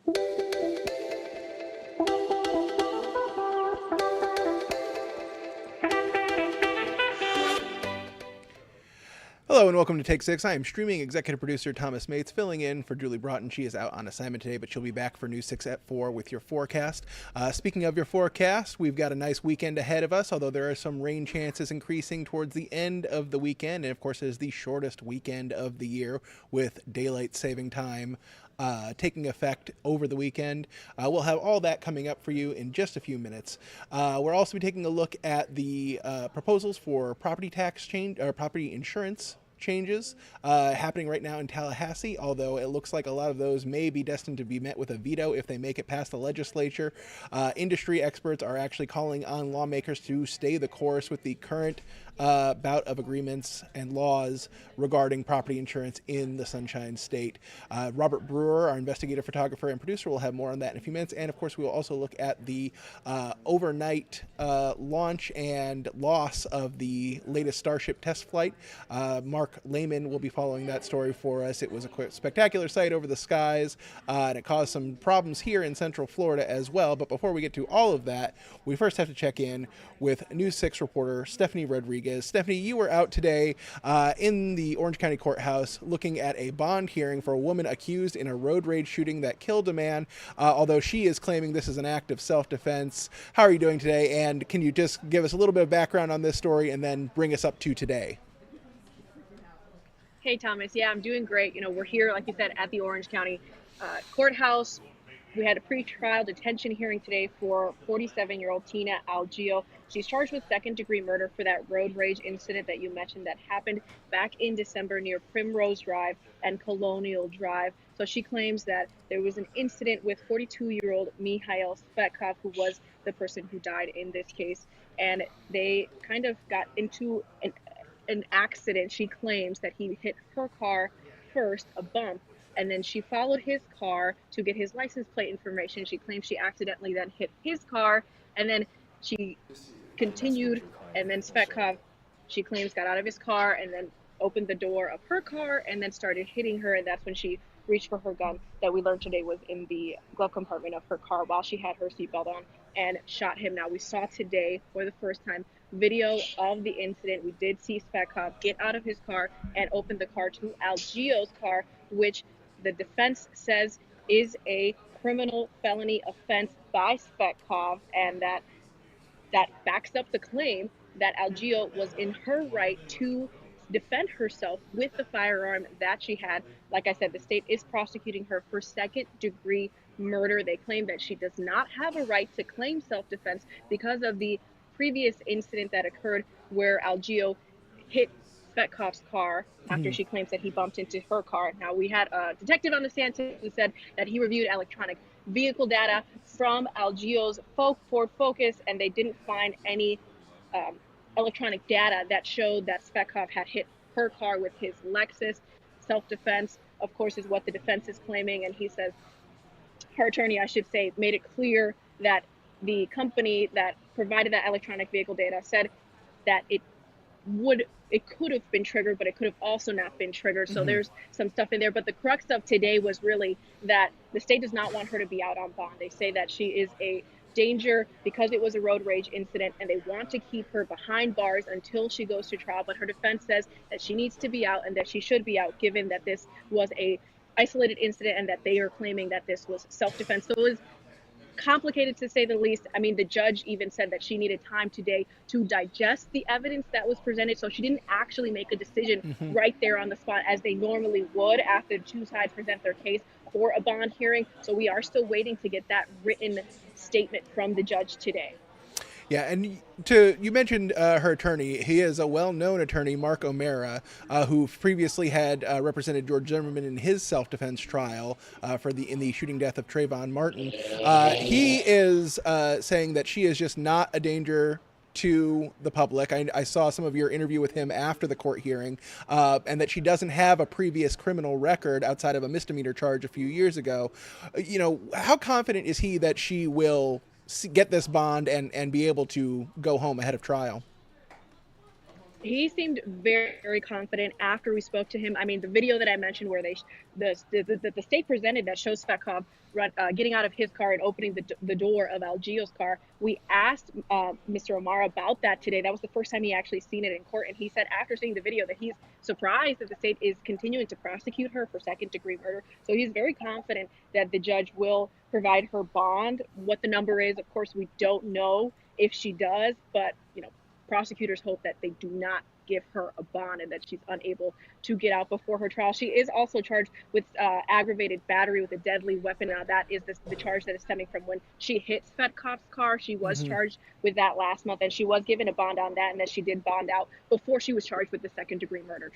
Hello and welcome to Take 6. I am streaming executive producer Thomas Mates, filling in for Julie Broughton. She is out on assignment today, but she'll be back for News 6 at 4 with your forecast. Speaking of your forecast, we've got a nice weekend ahead of us, although there are some rain chances increasing towards the end of the weekend. And of course, it is the shortest weekend of the year with daylight saving time taking effect over the weekend. We'll have all that coming up for you in just a few minutes. We'll also be taking a look at the proposals for property tax change or property insurance changes happening right now in Tallahassee, although it looks like a lot of those may be destined to be met with a veto if they make it past the legislature. Industry experts are actually calling on lawmakers to stay the course with the current bout of agreements and laws regarding property insurance in the Sunshine State. Robert Brewer, our investigative photographer and producer, will have more on that in a few minutes. And of course, we will also look at the overnight launch and loss of the latest Starship test flight. Mark Lehman will be following that story for us. It was a spectacular sight over the skies, and it caused some problems here in Central Florida as well. But before we get to all of that, we first have to check in with News 6 reporter Stephanie Rodriguez. Stephanie, you were out today in the Orange County Courthouse looking at a bond hearing for a woman accused in a road rage shooting that killed a man, although she is claiming this is an act of self-defense. How are you doing today? And can you just give us a little bit of background on this story and then bring us up to today? Hey, Thomas. Yeah, I'm doing great. We're here, like you said, at the Orange County Courthouse. We had a pre-trial detention hearing today for 47-year-old Tina Algeo. She's charged with second-degree murder for that road rage incident that you mentioned that happened back in December near Primrose Drive and Colonial Drive. So she claims that there was an incident with 42-year-old Mikhail Svetkov, who was the person who died in this case, and they kind of got into an accident. She claims that he hit her car first, a bump, and then she followed his car to get his license plate information. She claims she accidentally then hit his car, and then she continued, and then Svetkov, she claims, got out of his car and then opened the door of her car and then started hitting her, and that's when she reached for her gun that we learned today was in the glove compartment of her car while she had her seatbelt on, and shot him. Now, we saw today for the first time video of the incident. We did see Svetkov get out of his car and open the car to Algeo's car, which the defense says is a criminal felony offense by Svetkov, and that backs up the claim that Algeo was in her right to defend herself with the firearm that she had. Like I said, the state is prosecuting her for second-degree murder. They claim that she does not have a right to claim self-defense because of the previous incident that occurred where Algeo hit Svetkov's car after she claims that he bumped into her car. Now, we had a detective on the stand who said that he reviewed electronic vehicle data from Algeo's Ford Focus, and they didn't find any electronic data that showed that Svetkov had hit her car with his Lexus. Self-defense, of course, is what the defense is claiming, and he says, her attorney, I should say, made it clear that the company that provided that electronic vehicle data said that it could have been triggered, but it could have also not been triggered. So there's some stuff in there. But the crux of today was really that the state does not want her to be out on bond. They say that she is a danger because it was a road rage incident, and they want to keep her behind bars until she goes to trial. But her defense says that she needs to be out and that she should be out, given that this was a isolated incident and that they are claiming that this was self-defense. So it was complicated, to say the least. I mean, the judge even said that she needed time today to digest the evidence that was presented, so she didn't actually make a decision right there on the spot as they normally would after the two sides present their case for a bond hearing. So we are still waiting to get that written statement from the judge today. Yeah, and you mentioned her attorney. He is a well-known attorney, Mark O'Mara, who previously had represented George Zimmerman in his self-defense trial in the shooting death of Trayvon Martin. He is saying that she is just not a danger to the public. I saw some of your interview with him after the court hearing, and that she doesn't have a previous criminal record outside of a misdemeanor charge a few years ago. How confident is he that she will get this bond and be able to go home ahead of trial? He seemed very, very confident after we spoke to him. I mean, the video that I mentioned where the state presented that shows Svetkov getting out of his car and opening the door of Algio's car. We asked Mr. Omar about that today. That was the first time he actually seen it in court, and he said after seeing the video that he's surprised that the state is continuing to prosecute her for second-degree murder. So he's very confident that the judge will provide her bond. What the number is, of course, we don't know if she does, but prosecutors hope that they do not give her a bond and that she's unable to get out before her trial. She is also charged with aggravated battery with a deadly weapon. Now, that is the charge that is stemming from when she hit Svetkov's car. She was charged with that last month, and she was given a bond on that, and that she did bond out before she was charged with the second-degree murder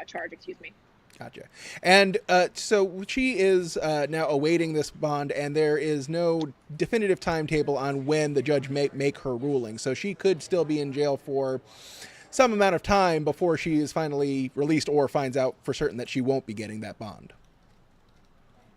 charge. Excuse me. Gotcha. And so she is now awaiting this bond, and there is no definitive timetable on when the judge may make her ruling. So she could still be in jail for some amount of time before she is finally released or finds out for certain that she won't be getting that bond.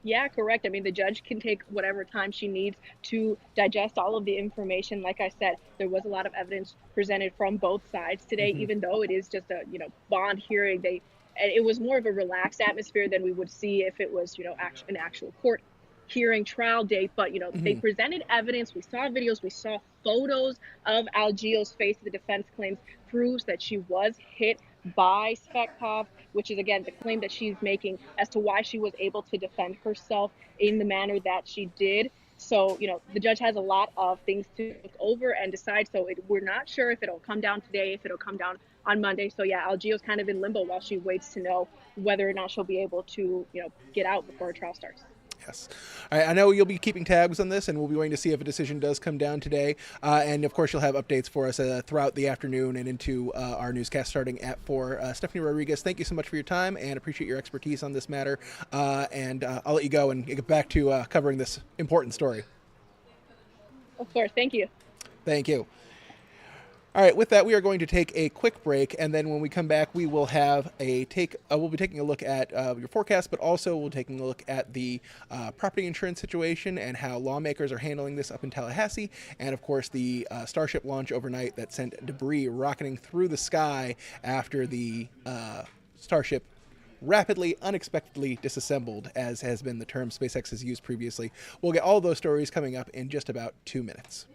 Yeah, correct. I mean, the judge can take whatever time she needs to digest all of the information. Like I said, there was a lot of evidence presented from both sides today, even though it is just a, bond hearing. And it was more of a relaxed atmosphere than we would see if it was, an actual court hearing trial date. But, they presented evidence. We saw videos, we saw photos of Algio's face. The defense claims proves that she was hit by Svetkov, which is again the claim that she's making as to why she was able to defend herself in the manner that she did. So, the judge has a lot of things to look over and decide. So we're not sure if it'll come down today, if it'll come down on Monday. So yeah, Algio's kind of in limbo while she waits to know whether or not she'll be able to, get out before her trial starts. Yes. All right, I know you'll be keeping tabs on this, and we'll be waiting to see if a decision does come down today. And, of course, you'll have updates for us throughout the afternoon and into our newscast starting at 4. Stephanie Rodriguez, thank you so much for your time and appreciate your expertise on this matter. And I'll let you go and get back to covering this important story. Of course. Thank you. Thank you. All right, with that, we are going to take a quick break, and then when we come back, we will have we'll be taking a look at your forecast, but also we'll be taking a look at the property insurance situation and how lawmakers are handling this up in Tallahassee, and of course the Starship launch overnight that sent debris rocketing through the sky after the Starship rapidly, unexpectedly disassembled, as has been the term SpaceX has used previously. We'll get all those stories coming up in just about 2 minutes.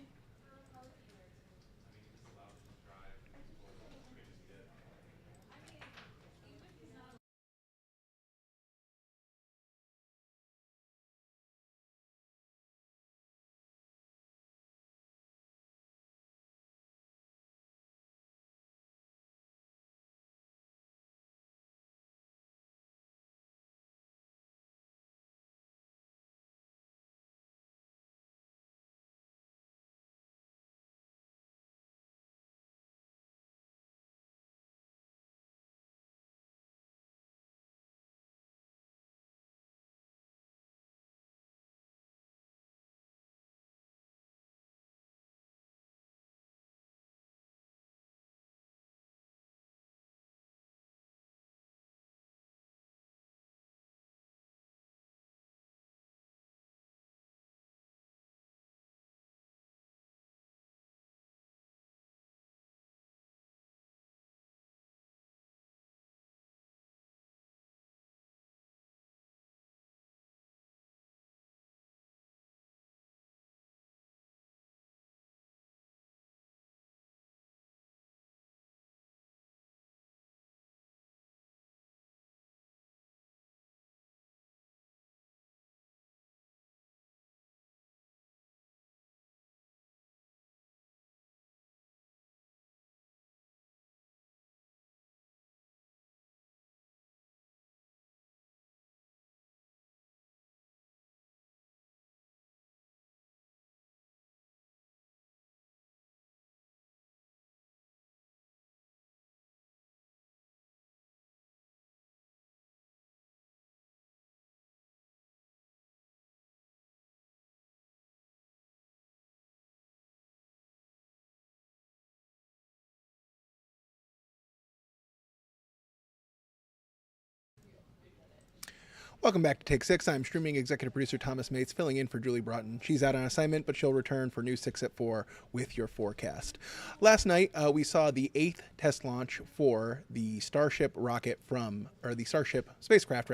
Welcome back to Take Six. I'm streaming executive producer Thomas Mates, filling in for Julie Broughton. She's out on assignment, but she'll return for News 6 at 4 with your forecast. Last night, we saw the 8th test launch for the Starship rocket the Starship spacecraft,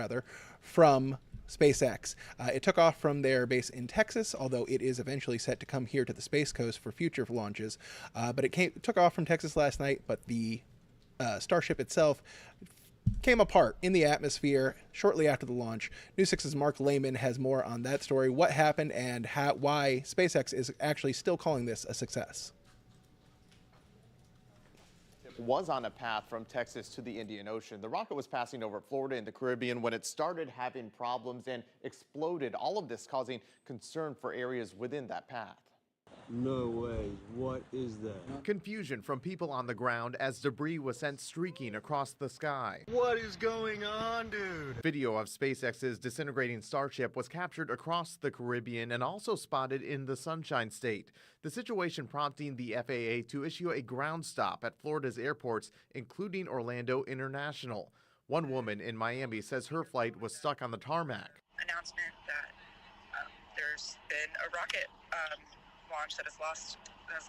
from SpaceX. It took off from their base in Texas, although it is eventually set to come here to the Space Coast for future launches. But it took off from Texas last night, but the Starship itself came apart in the atmosphere shortly after the launch. News 6's Mark Lehman has more on that story, what happened, and why SpaceX is actually still calling this a success. It was on a path from Texas to the Indian Ocean. The rocket was passing over Florida and the Caribbean when it started having problems and exploded, all of this causing concern for areas within that path. No way. What is that? Confusion from people on the ground as debris was sent streaking across the sky. What is going on, dude? Video of SpaceX's disintegrating Starship was captured across the Caribbean and also spotted in the Sunshine State. The situation prompting the FAA to issue a ground stop at Florida's airports, including Orlando International. One woman in Miami says her flight was stuck on the tarmac. Announcement that there's been a rocket launch that has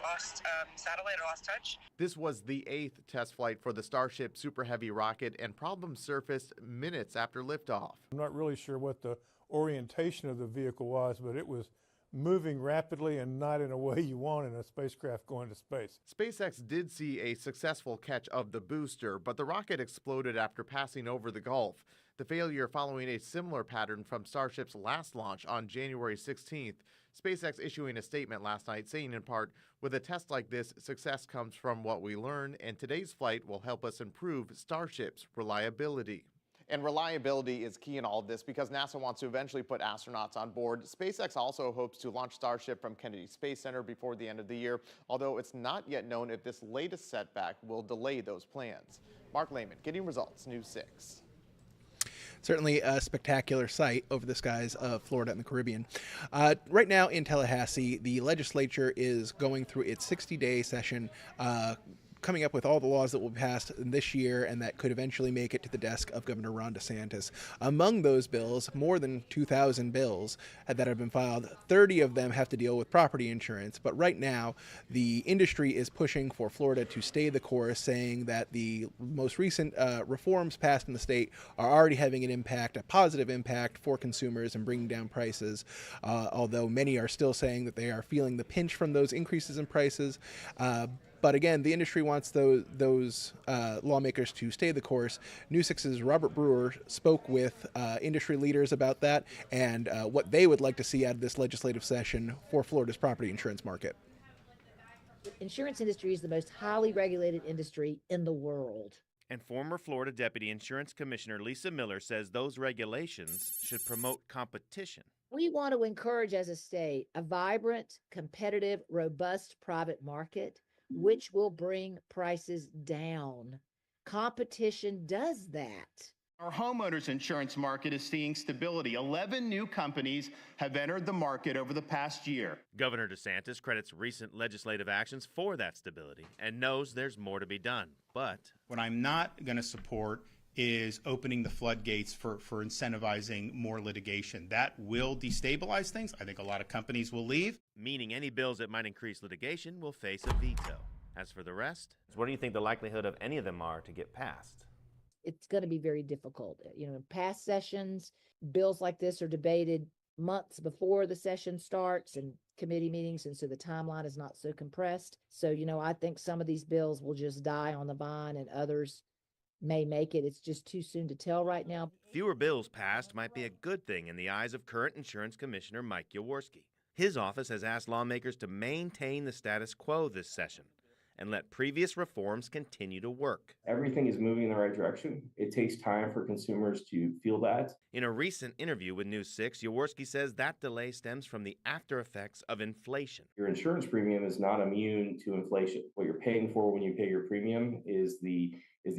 lost satellite or lost touch. This was the 8th test flight for the Starship Super Heavy rocket, and problems surfaced minutes after liftoff. I'm not really sure what the orientation of the vehicle was, but it was moving rapidly and not in a way you want in a spacecraft going to space. SpaceX did see a successful catch of the booster, but the rocket exploded after passing over the Gulf. The failure following a similar pattern from Starship's last launch on January 16th. SpaceX issuing a statement last night saying in part, with a test like this, success comes from what we learn, and today's flight will help us improve Starship's reliability. And reliability is key in all of this because NASA wants to eventually put astronauts on board. SpaceX also hopes to launch Starship from Kennedy Space Center before the end of the year, although it's not yet known if this latest setback will delay those plans. Mark Lehman, Getting Results, News 6. Certainly a spectacular sight over the skies of Florida and the Caribbean. Right now in Tallahassee, the legislature is going through its 60-day session, coming up with all the laws that will be passed this year and that could eventually make it to the desk of Governor Ron DeSantis. Among those bills, more than 2,000 bills that have been filed, 30 of them have to deal with property insurance. But right now, the industry is pushing for Florida to stay the course, saying that the most recent reforms passed in the state are already having an impact, a positive impact for consumers and bringing down prices, although many are still saying that they are feeling the pinch from those increases in prices. But again, the industry wants those lawmakers to stay the course. News 6's Robert Brewer spoke with industry leaders about that and what they would like to see out of this legislative session for Florida's property insurance market. The insurance industry is the most highly regulated industry in the world. And former Florida Deputy Insurance Commissioner Lisa Miller says those regulations should promote competition. We want to encourage as a state a vibrant, competitive, robust private market, which will bring prices down. Competition does that. Our homeowners insurance market is seeing stability. 11 new companies have entered the market over the past year. Governor DeSantis credits recent legislative actions for that stability and knows there's more to be done. But what I'm not going to support is opening the floodgates for incentivizing more litigation. That will destabilize things. I think a lot of companies will leave. Meaning any bills that might increase litigation will face a veto. As for the rest, what do you think the likelihood of any of them are to get passed? It's going to be very difficult. You know, in past sessions, bills like this are debated months before the session starts and committee meetings, and so the timeline is not so compressed. So, you know, I think some of these bills will just die on the vine and others may make it. It's just too soon to tell right now. Fewer bills passed might be a good thing in the eyes of current Insurance Commissioner Mike Jaworski. His office has asked lawmakers to maintain the status quo this session and let previous reforms continue to work. Everything is moving in the right direction. It takes time for consumers to feel that. In a recent interview with News 6, Jaworski says that delay stems from the after effects of inflation. Your insurance premium is not immune to inflation. What you're paying for when you pay your premium is the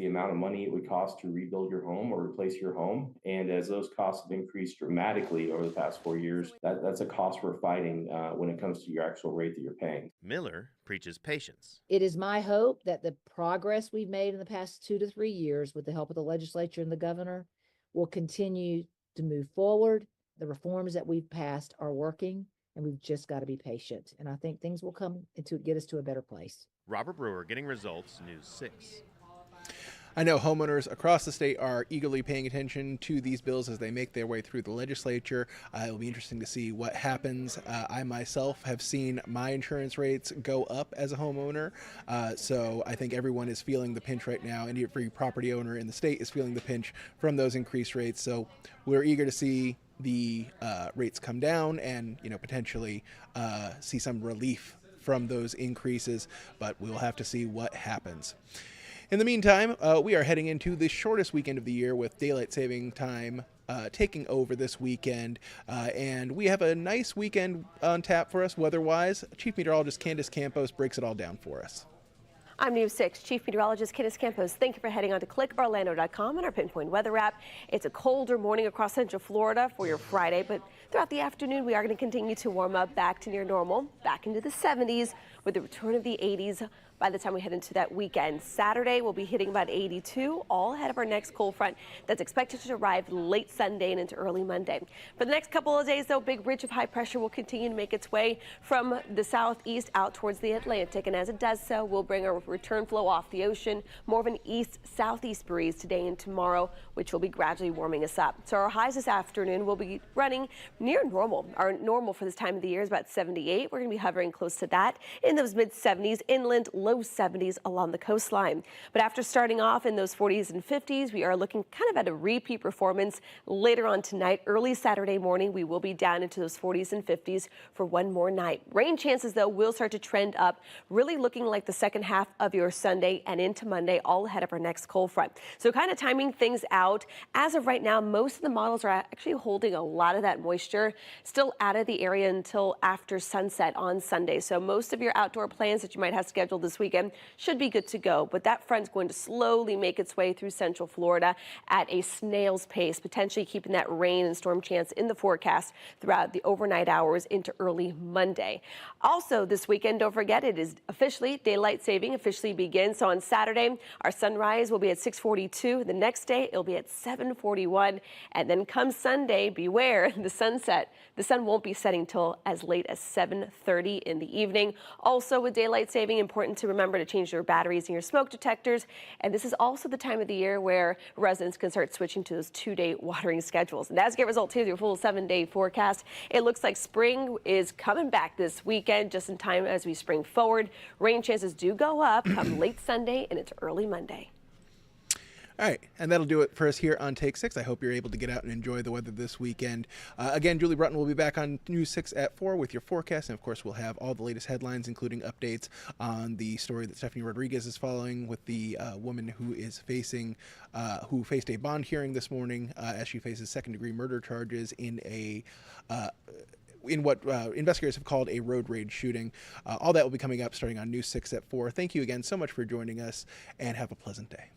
amount of money it would cost to rebuild your home or replace your home. And as those costs have increased dramatically over the past 4 years, that's a cost we're fighting when it comes to your actual rate that you're paying. Miller preaches patience. It is my hope that the progress we've made in the past 2 to 3 years with the help of the legislature and the governor will continue to move forward. The reforms that we've passed are working, and we've just got to be patient. And I think things will come to get us to a better place. Robert Brewer, getting results, News 6. I know homeowners across the state are eagerly paying attention to these bills as they make their way through the legislature. It will be interesting to see what happens. I myself have seen my insurance rates go up as a homeowner, so I think everyone is feeling the pinch right now, and every property owner in the state is feeling the pinch from those increased rates. So we're eager to see the rates come down and potentially see some relief from those increases, but we'll have to see what happens. In the meantime, we are heading into the shortest weekend of the year with daylight saving time taking over this weekend, and we have a nice weekend on tap for us weather-wise. Chief Meteorologist Candace Campos breaks it all down for us. I'm News 6 Chief Meteorologist Candace Campos. Thank you for heading on to clickorlando.com and our Pinpoint Weather app. It's a colder morning across Central Florida for your Friday, but throughout the afternoon we are going to continue to warm up back to near normal, back into the 70s with the return of the 80s by the time we head into that weekend. Saturday we'll be hitting about 82, all ahead of our next cold front that's expected to arrive late Sunday and into early Monday. For the next couple of days, though, big ridge of high pressure will continue to make its way from the southeast out towards the Atlantic, and as it does so, we'll bring a return flow off the ocean, more of an east-southeast breeze today and tomorrow, which will be gradually warming us up. So our highs this afternoon will be running near normal. Our normal for this time of the year is about 78. We're going to be hovering close to that in those mid-70s, inland low 70s along the coastline. But after starting off in those 40s and 50s, we are looking kind of at a repeat performance later on tonight. Early Saturday morning, we will be down into those 40s and 50s for one more night. Rain chances, though, will start to trend up, really looking like the second half of your Sunday and into Monday, all ahead of our next cold front. So kind of timing things out. As of right now, most of the models are actually holding a lot of that moisture still out of the area until after sunset on Sunday. So most of your outdoor plans that you might have scheduled this weekend should be good to go. But that front's going to slowly make its way through Central Florida at a snail's pace, potentially keeping that rain and storm chance in the forecast throughout the overnight hours into early Monday. Also this weekend, don't forget, it is officially daylight saving officially begins. So on Saturday, our sunrise will be at 6:42. The next day, it'll be at 7:41. And then come Sunday, beware, the sunset. The sun won't be setting till as late as 7:30 in the evening. Also with daylight saving, important to remember to change your batteries and your smoke detectors. And this is also the time of the year where residents can start switching to those 2-day watering schedules. And as you get results here, your full 7-day forecast, it looks like spring is coming back this weekend, just in time as we spring forward. Rain chances do go up come late Sunday and it's early Monday. All right, and that'll do it for us here on Take 6. I hope you're able to get out and enjoy the weather this weekend. Again, Julie Brutton will be back on News 6 at 4 with your forecast, and of course we'll have all the latest headlines, including updates on the story that Stephanie Rodriguez is following with the woman who is who faced a bond hearing this morning as she faces second-degree murder charges in what investigators have called a road rage shooting. All that will be coming up starting on News 6 at 4. Thank you again so much for joining us, and have a pleasant day.